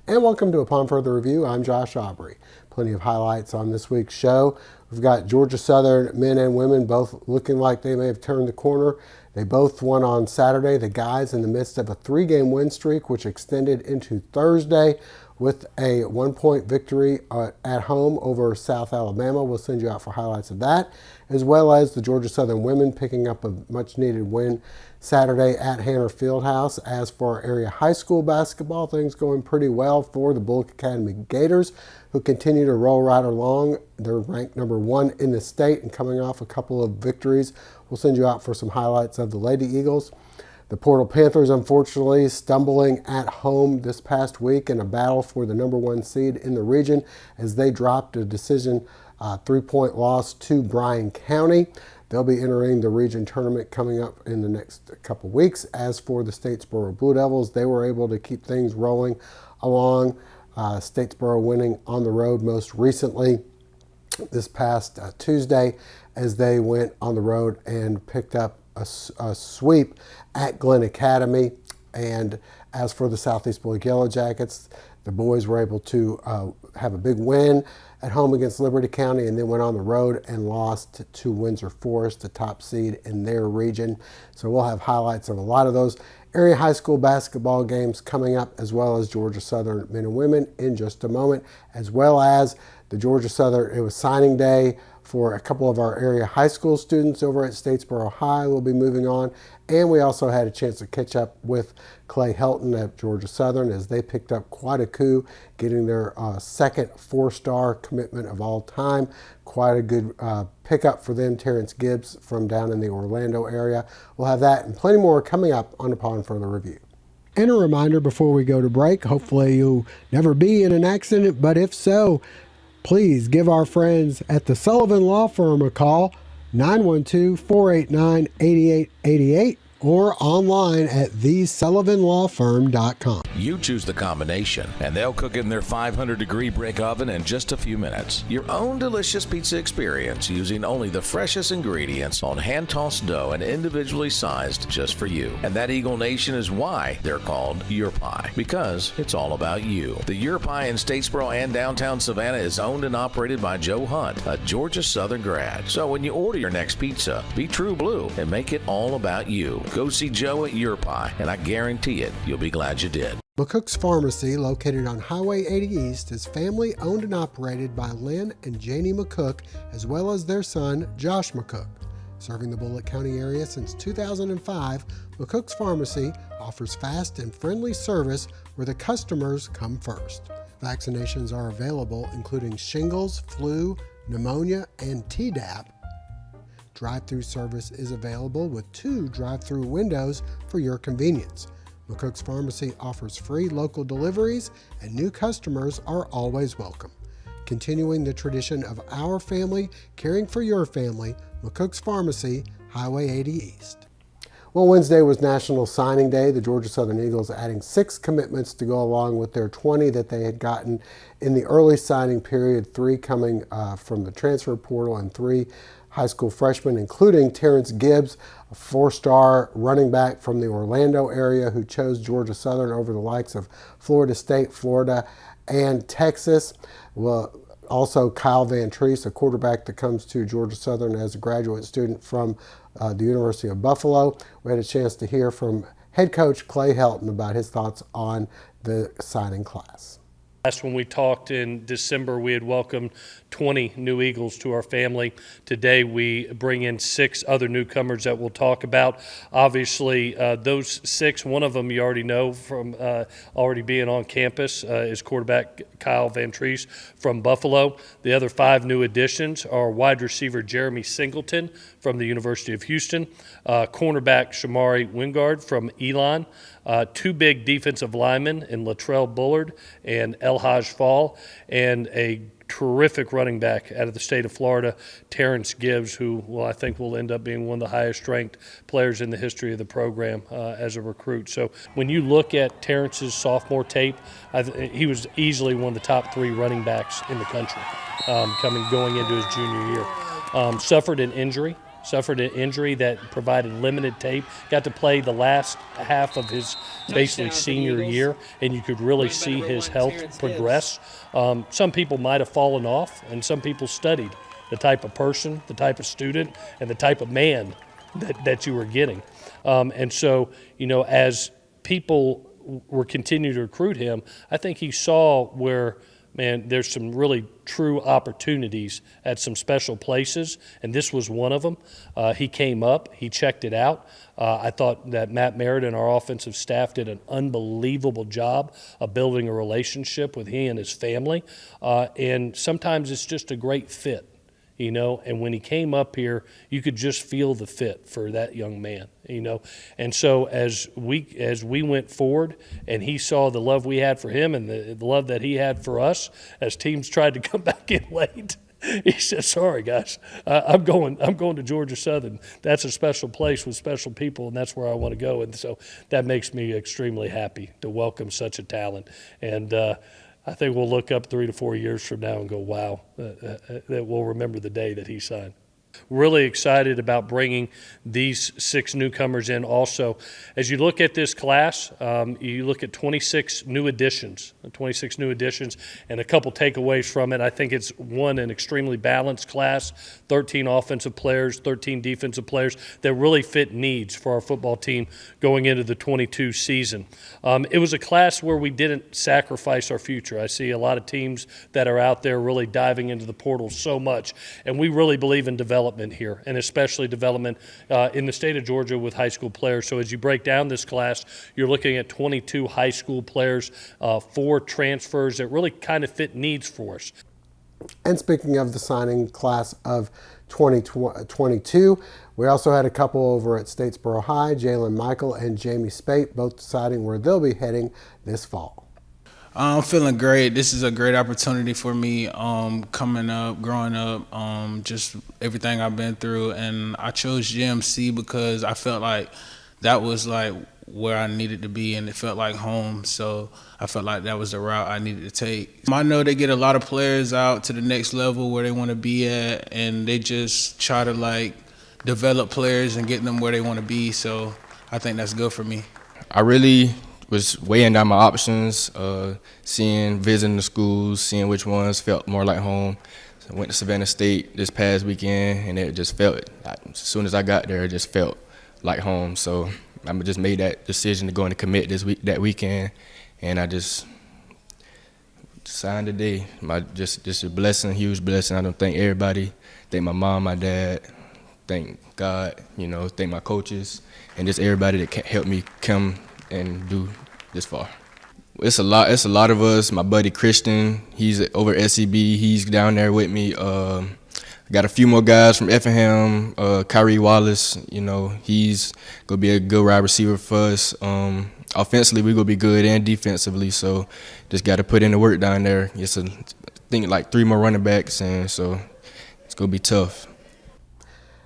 And welcome to Upon Further Review. I'm Josh Aubrey. Plenty of highlights on this week's show. We've got Georgia Southern men and women both looking like they may have turned the corner. They both won on Saturday. The guys in the midst of a 3-game win streak, which extended into Thursday with a 1-point victory at home over South Alabama. We'll send you out for highlights of that, as well as the Georgia Southern women picking up a much-needed win Saturday at Hanner Fieldhouse. As for our area high school basketball, things going pretty well for the Bulloch Academy Gators, who continue to roll right along. They're ranked number 1 in the state and coming off a couple of victories. We'll send you out for some highlights of the Lady Eagles. The Portal Panthers, unfortunately, stumbling at home this past week in a battle for the number 1 seed in the region as they dropped a decision 3-point loss to Bryan County. They'll be entering the region tournament coming up in the next couple weeks. As for the Statesboro Blue Devils, they were able to keep things rolling along. Statesboro winning on the road most recently this past Tuesday as they went on the road and picked up a sweep at Glenn Academy. And as for the Southeast Bulloch Yellow Jackets, the boys were able to have a big win at home against Liberty County and then went on the road and lost to Windsor Forest, the top seed in their region. So we'll have highlights of a lot of those area high school basketball games coming up, as well as Georgia Southern men and women in just a moment, as well as the Georgia Southern, it was signing day for a couple of our area high school students over at Statesboro High. We'll be moving on. And we also had a chance to catch up with Clay Helton at Georgia Southern as they picked up quite a coup, getting their second 4-star commitment of all time. Quite a good pickup for them, Terrence Gibbs from down in the Orlando area. We'll have that and plenty more coming up on Upon Further Review. And a reminder before we go to break, hopefully you'll never be in an accident, but if so, please give our friends at the Sullivan Law Firm a call, 912-489-8888, or online at thesullivanlawfirm.com. You choose the combination, and they'll cook in their 500-degree brick oven in just a few minutes. Your own delicious pizza experience using only the freshest ingredients on hand-tossed dough and individually sized just for you. And that Eagle Nation is why they're called Your Pie, because it's all about you. The Your Pie in Statesboro and downtown Savannah is owned and operated by Joe Hunt, a Georgia Southern grad. So when you order your next pizza, be true blue and make it all about you. Go see Joe at Your Pie, and I guarantee it, you'll be glad you did. McCooks Pharmacy, located on Highway 80 East, is family owned and operated by Lynn and Janie McCook, as well as their son, Josh McCook. Serving the Bulloch County area since 2005, McCooks Pharmacy offers fast and friendly service where the customers come first. Vaccinations are available, including shingles, flu, pneumonia, and Tdap. Drive-through service is available with 2 drive-through windows for your convenience. McCooks Pharmacy offers free local deliveries, and new customers are always welcome. Continuing the tradition of our family caring for your family, McCooks Pharmacy, Highway 80 East. Well, Wednesday was National Signing Day. The Georgia Southern Eagles adding 6 commitments to go along with their 20 that they had gotten in the early signing period, 3 coming from the transfer portal and 3 high school freshmen, including Terrence Gibbs, a 4-star running back from the Orlando area who chose Georgia Southern over the likes of Florida State, Florida, and Texas. Well, also Kyle Van Treese, a quarterback that comes to Georgia Southern as a graduate student from the University of Buffalo. We had a chance to hear from head coach Clay Helton about his thoughts on the signing class. Last when we talked in December, we had welcomed 20 new Eagles to our family. Today, we bring in 6 other newcomers that we'll talk about. Obviously, those 6, one of them you already know from already being on campus, is quarterback Kyle Van Treese from Buffalo. The other 5 new additions are wide receiver Jeremy Singleton from the University of Houston, cornerback Shamari Wingard from Elon, 2 big defensive linemen in Latrell Bullard and Elhaj Fall, and a terrific running back out of the state of Florida, Terrence Gibbs, who I think will end up being one of the highest ranked players in the history of the program as a recruit. So when you look at Terrence's sophomore tape, he was easily one of the top 3 running backs in the country going into his junior year. Suffered an injury suffered an injury that provided limited tape, got to play the last half of his basically senior year, and you could really see his health progress. Some people might have fallen off, and some people studied the type of person, the type of student, and the type of man that you were getting. And so, as people were continuing to recruit him, I think he saw where, man, there's some really true opportunities at some special places, and this was one of them. He came up, he checked it out. I thought that Matt Merritt and our offensive staff did an unbelievable job of building a relationship with he and his family, and sometimes it's just a great fit. And when he came up here, you could just feel the fit for that young man, And so as we went forward and he saw the love we had for him and the love that he had for us, as teams tried to come back in late, he said, "Sorry, guys, I'm going to Georgia Southern. That's a special place with special people, and that's where I want to go." And so that makes me extremely happy to welcome such a talent. And I think we'll look up 3 to 4 years from now and go, wow, that we'll remember the day that he signed. Really excited about bringing these 6 newcomers in also. As you look at this class, you look at 26 new additions, and a couple takeaways from it. I think it's, one, an extremely balanced class, 13 offensive players, 13 defensive players that really fit needs for our football team going into the 22 season. It was a class where we didn't sacrifice our future. I see a lot of teams that are out there really diving into the portal so much, and we really believe in development here, and especially development in the state of Georgia with high school players. So as you break down this class, you're looking at 22 high school players, 4 transfers that really kind of fit needs for us. And speaking of the signing class of 2022, we also had a couple over at Statesboro High, Jalen Michael and Jamie Spate, both deciding where they'll be heading this fall. I'm feeling great. This is a great opportunity for me coming up, growing up, just everything I've been through. And I chose GMC because I felt like that was like where I needed to be, and it felt like home. So I felt like that was the route I needed to take. I know they get a lot of players out to the next level where they want to be at, and they just try to like develop players and get them where they want to be. So I think that's good for me. I really was weighing down my options, visiting the schools, seeing which ones felt more like home. So I went to Savannah State this past weekend, and it just felt, as soon as I got there, it just felt like home. So I just made that decision to go and commit that weekend, and I just signed today. Just a blessing, huge blessing. I don't thank everybody. Thank my mom, my dad, thank God, thank my coaches, and just everybody that helped me come and do this far. It's a lot of us. My buddy Christian, he's over at SEB. He's down there with me. Got a few more guys from Effingham. Kyrie Wallace, he's gonna be a good wide receiver for us. Offensively, we're gonna be good, and defensively. So just got to put in the work down there. I think like 3 more running backs, and so it's gonna be tough.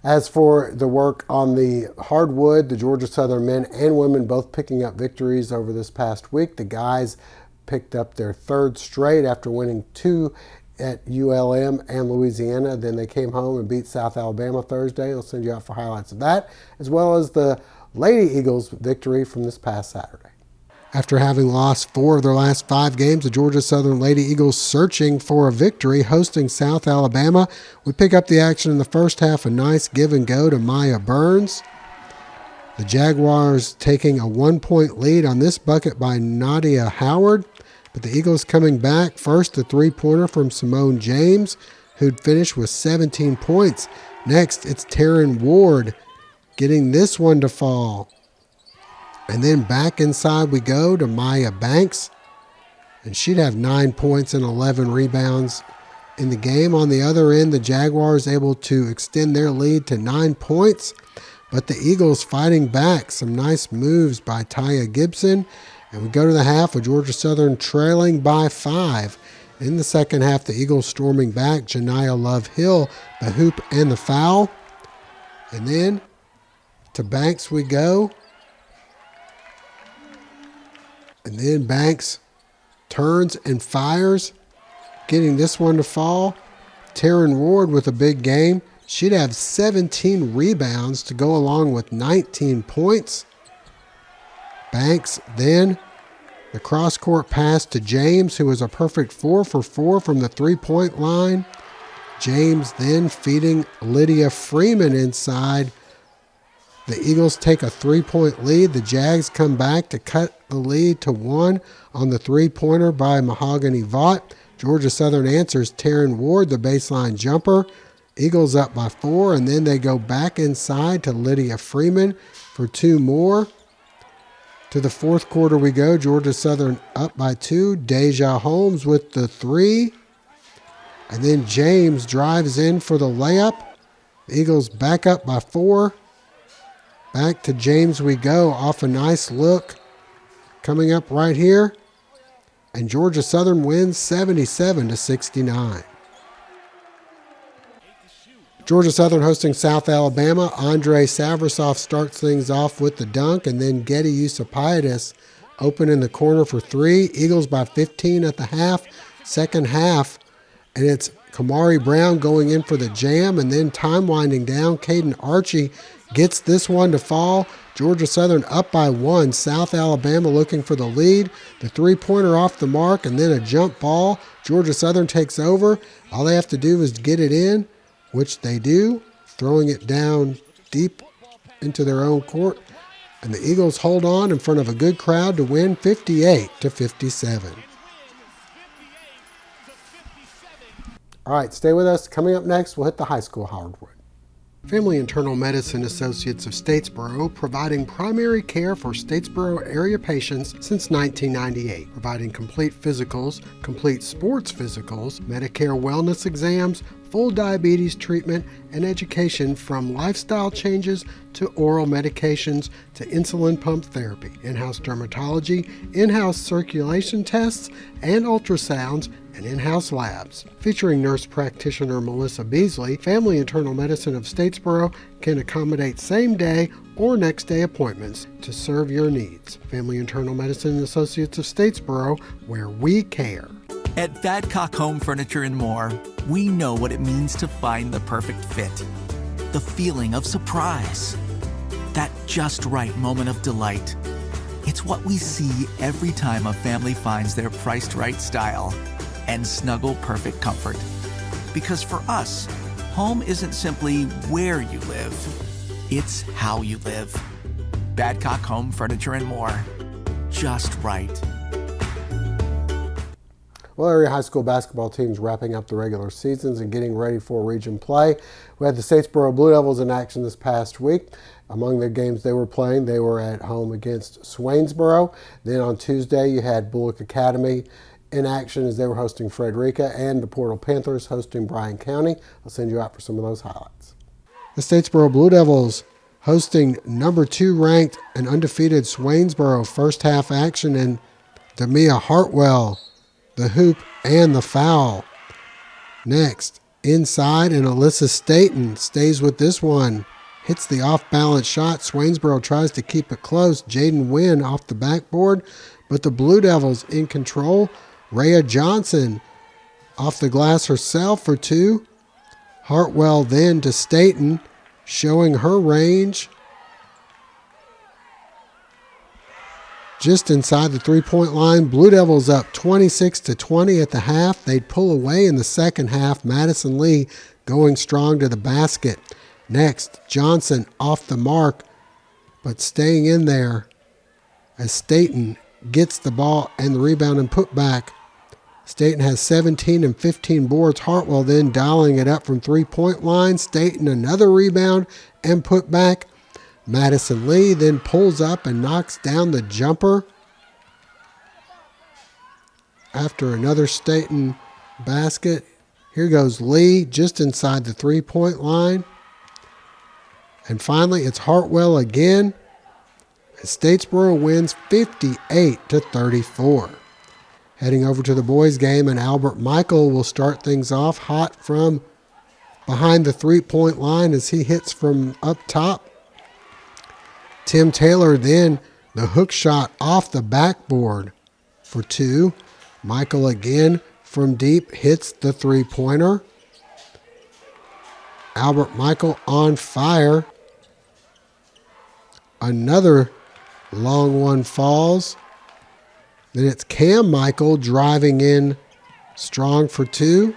As for the work on the hardwood, the Georgia Southern men and women both picking up victories over this past week. The guys picked up their 3rd straight after winning 2 at ULM and Louisiana. Then they came home and beat South Alabama Thursday. I'll send you out for highlights of that, as well as the Lady Eagles victory from this past Saturday. After having lost 4 of their last 5 games, the Georgia Southern Lady Eagles searching for a victory, hosting South Alabama. We pick up the action in the first half, a nice give and go to Maya Burns. The Jaguars taking a 1-point lead on this bucket by Nadia Howard, but the Eagles coming back. First, the 3-pointer from Simone James, who'd finished with 17 points. Next, it's Taryn Ward getting this one to fall. And then back inside we go to Maya Banks, and she'd have 9 points and 11 rebounds in the game. On the other end, the Jaguars able to extend their lead to 9 points, but the Eagles fighting back. Some nice moves by Taya Gibson, and we go to the half with Georgia Southern trailing by 5. In the second half, the Eagles storming back. Janiyah Love Hill, the hoop and the foul. And then to Banks we go. And then Banks turns and fires, getting this one to fall. Taryn Ward with a big game. She'd have 17 rebounds to go along with 19 points. Banks then the cross-court pass to James, who was a perfect 4 for 4 from the three-point line. James then feeding Lydia Freeman inside. The Eagles take a 3-point lead. The Jags come back to cut the lead to 1 on the three-pointer by Mahogany Vaught. Georgia Southern answers Taryn Ward, the baseline jumper. Eagles up by 4, and then they go back inside to Lydia Freeman for 2 more. To the fourth quarter we go. Georgia Southern up by 2. Deja Holmes with the 3. And then James drives in for the layup. The Eagles back up by 4. Back to James we go off a nice look coming up right here. And Georgia Southern wins 77-69. Georgia Southern hosting South Alabama. Andre Savrasoff starts things off with the dunk, and then Getty Usapaitis open in the corner for 3. Eagles by 15 at the half. Second half, and it's Kamari Brown going in for the jam, and then time winding down. Caden Archie gets this one to fall. Georgia Southern up by 1. South Alabama looking for the lead. The three-pointer off the mark, and then a jump ball. Georgia Southern takes over. All they have to do is get it in, which they do, throwing it down deep into their own court. And the Eagles hold on in front of a good crowd to win 58-57. All right, stay with us. Coming up next, we'll hit the high school hardwood. Family Internal Medicine Associates of Statesboro, providing primary care for Statesboro area patients since 1998, providing complete physicals, complete sports physicals, Medicare wellness exams, full diabetes treatment, and education from lifestyle changes to oral medications to insulin pump therapy, in-house dermatology, in-house circulation tests, and ultrasounds, and in-house labs. Featuring nurse practitioner Melissa Beasley, Family Internal Medicine of Statesboro can accommodate same-day or next-day appointments to serve your needs. Family Internal Medicine Associates of Statesboro, where we care. At Badcock Home Furniture and More, we know what it means to find the perfect fit. The feeling of surprise. That just right moment of delight. It's what we see every time a family finds their priced right style and snuggle perfect comfort. Because for us, home isn't simply where you live, it's how you live. Badcock Home Furniture and More. Just right. Well, area high school basketball teams wrapping up the regular seasons and getting ready for region play. We had the Statesboro Blue Devils in action this past week. Among the games they were playing, they were at home against Swainsboro. Then on Tuesday, you had Bulloch Academy in action as they were hosting Frederica, and the Portal Panthers hosting Bryan County. I'll send you out for some of those highlights. The Statesboro Blue Devils hosting number 2 ranked and undefeated Swainsboro. First half action, and Demia Hartwell, the hoop and the foul. Next, inside, and Alyssa Staten stays with this one. Hits the off-balance shot. Swainsboro tries to keep it close. Jaden Wynn off the backboard, but the Blue Devils in control. Rhea Johnson off the glass herself for 2. Hartwell then to Staten, showing her range. Just inside the three-point line. Blue Devils up 26-20 at the half. They'd pull away in the second half. Madison Lee going strong to the basket. Next, Johnson off the mark, but staying in there as Staten gets the ball and the rebound and put back. Staten has 17 and 15 boards. Hartwell then dialing it up from three-point line. Staten another rebound and put back. Madison Lee then pulls up and knocks down the jumper after another Staten basket. Here goes Lee just inside the three-point line. And finally, it's Hartwell again. Statesboro wins 58-34. Heading over to the boys' game, and Albert Michael will start things off hot from behind the three-point line as he hits from up top. Tim Taylor then the hook shot off the backboard for 2. Michael again from deep hits the three-pointer. Albert Michael on fire. Another long one falls. Then it's Cam Michael driving in strong for two.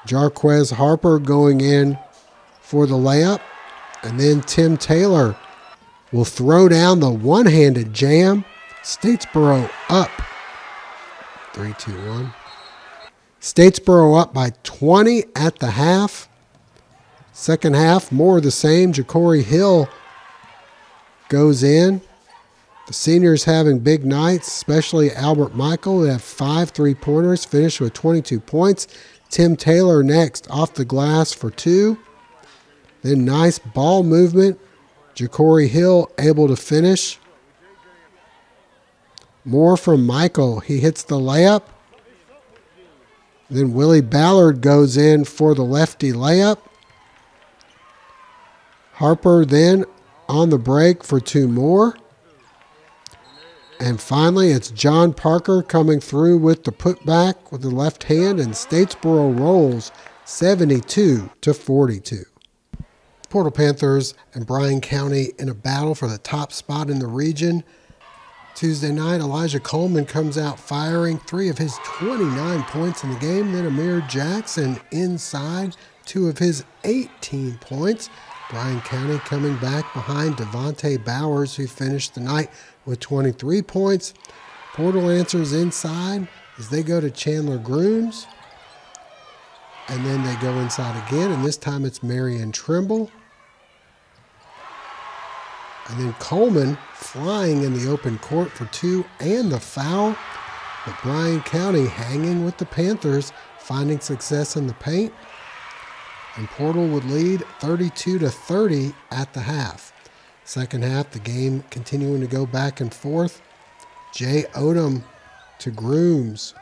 Jarquez Harper going in for the layup. And then Tim Taylor will throw down the one-handed jam. Statesboro up. 3-2-1. Statesboro up by 20 at the half. Second half, more of the same. Ja'Cory Hill goes in. The seniors having big nights, especially Albert Michael, who have 5 3-pointers, finished with 22 points. Tim Taylor next, off the glass for 2. Then nice ball movement. Ja'Cory Hill able to finish. More from Michael. He hits the layup. Then Willie Ballard goes in for the lefty layup. Harper then on the break for 2 more. And finally, it's John Parker coming through with the putback with the left hand, and Statesboro rolls 72-42. Portal Panthers and Bryan County in a battle for the top spot in the region. Tuesday night, Elijah Coleman comes out firing 3 of his 29 points in the game. Then Amir Jackson inside 2 of his 18 points. Bryan County coming back behind Devontae Bowers, who finished the night with 23 points. Portal answers inside as they go to Chandler Grooms. And then they go inside again, and this time it's Marion Trimble. And then Coleman flying in the open court for 2 and the foul. But Bryan County hanging with the Panthers, finding success in the paint. And Portal would lead 32-30 at the half. Second half, the game continuing to go back and forth. Jay Odom to Grooms.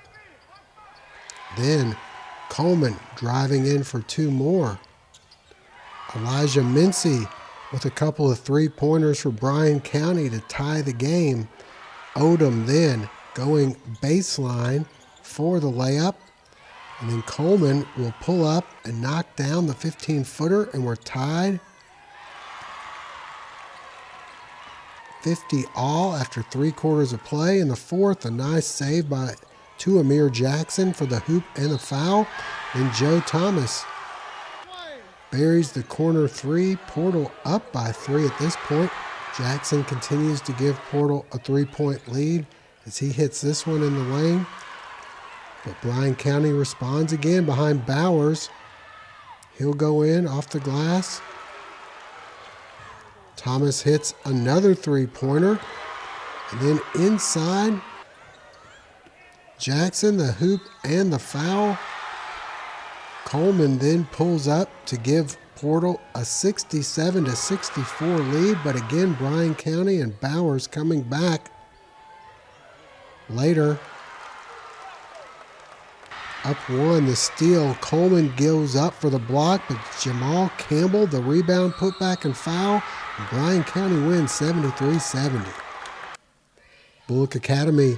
Then Coleman driving in for 2 more. Elijah Mincy with a couple of 3-pointers for Bryan County to tie the game. Odom then going baseline for the layup. And then Coleman will pull up and knock down the 15-footer, and we're tied 50 all after 3 quarters of play. In the fourth, a nice save to Amir Jackson for the hoop and the foul. And Joe Thomas buries the corner 3. Portal up by 3 at this point. Jackson continues to give Portal a 3-point lead as he hits this one in the lane. But Bryan County responds again behind Bowers. He'll go in off the glass. Thomas hits another 3-pointer. And then inside, Jackson, the hoop and the foul. Coleman then pulls up to give Portal a 67-64 lead. But again, Bryan County and Bowers coming back later. Up 1, the steal. Coleman goes up for the block, but Jamal Campbell, the rebound, put back and foul. And Bryan County wins 73-70. Bulloch Academy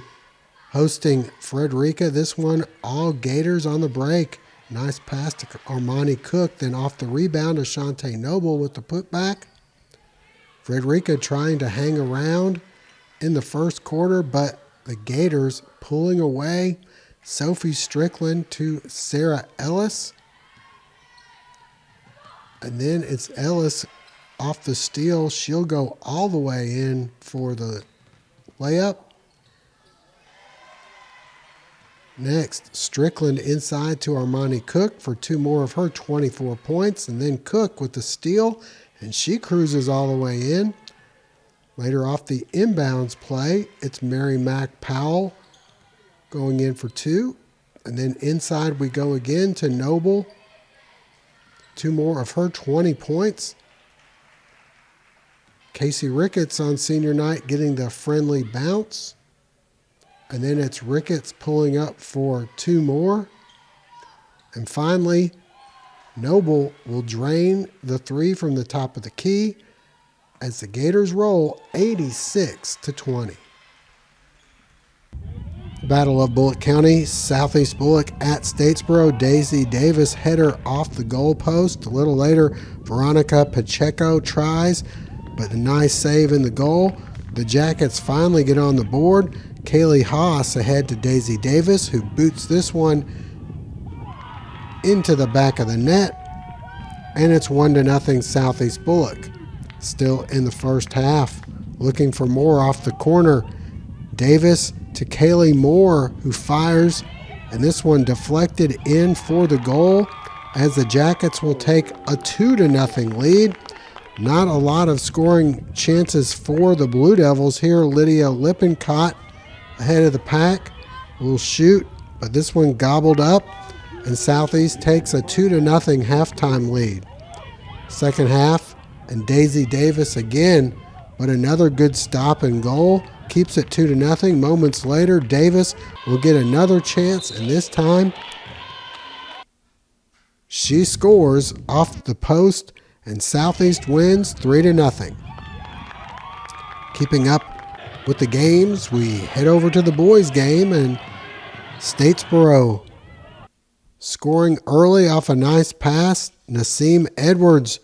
hosting Frederica. This one, all Gators on the break. Nice pass to Armani Cook. Then off the rebound, Ashante Noble with the putback. Frederica trying to hang around in the first quarter, but the Gators pulling away. Sophie Strickland to Sarah Ellis. And then it's Ellis off the steal. She'll go all the way in for the layup. Next, Strickland inside to Armani Cook for 2 more of her 24 points. And then Cook with the steal, and she cruises all the way in. Later off the inbounds play, it's Mary Mack Powell going in for 2. And then inside we go again to Noble. 2 more of her 20 points. Casey Ricketts on senior night getting the friendly bounce. And then it's Ricketts pulling up for 2 more. And finally, Noble will drain the 3 from the top of the key as the Gators roll 86-20. Battle of Bulloch County, Southeast Bulloch at Statesboro. Daisy Davis header off the goal post. A little later, Veronica Pacheco tries, but a nice save in the goal. The Jackets finally get on the board. Kaylee Haas ahead to Daisy Davis, who boots this one into the back of the net, and it's 1-0 Southeast Bulloch. Still in the first half, looking for more off the corner. Davis to Kaylee Moore, who fires, and this one deflected in for the goal, as the Jackets will take a 2-0 lead. Not a lot of scoring chances for the Blue Devils here. Lydia Lippincott ahead of the pack will shoot, but this one gobbled up, and Southeast takes a 2-0 halftime lead. Second half, and Daisy Davis again, but another good stop and goal keeps it 2-0. Moments later, Davis will get another chance, and this time she scores off the post, and Southeast wins 3-0. Keeping up with the games, we head over to the boys' game, and Statesboro scoring early off a nice pass. Nassim Edwards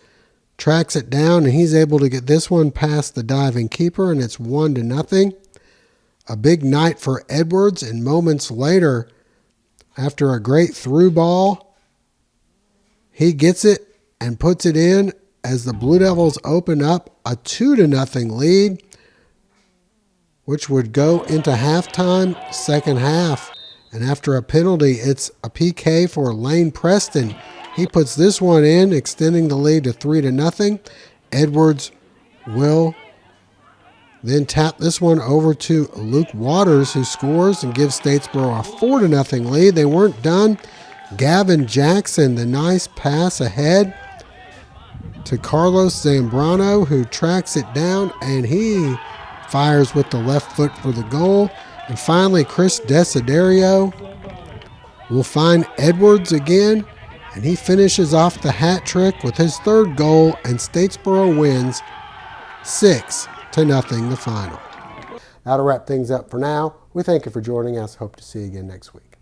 tracks it down, and he's able to get this one past the diving keeper, and it's 1-0. A big night for Edwards, and moments later, after a great through ball, he gets it and puts it in as the Blue Devils open up a 2-0 lead, which would go into halftime, second half. And after a penalty, it's a PK for Lane Preston. He puts this one in, extending the lead to 3-0. Edwards will then tap this one over to Luke Waters, who scores and gives Statesboro a 4-0 lead. They weren't done. Gavin Jackson, the nice pass ahead to Carlos Zambrano, who tracks it down, and he fires with the left foot for the goal. And finally, Chris Desiderio will find Edwards again, and he finishes off the hat trick with his third goal, and Statesboro wins 6-0 the final. That'll wrap things up for now. We thank you for joining us. Hope to see you again next week.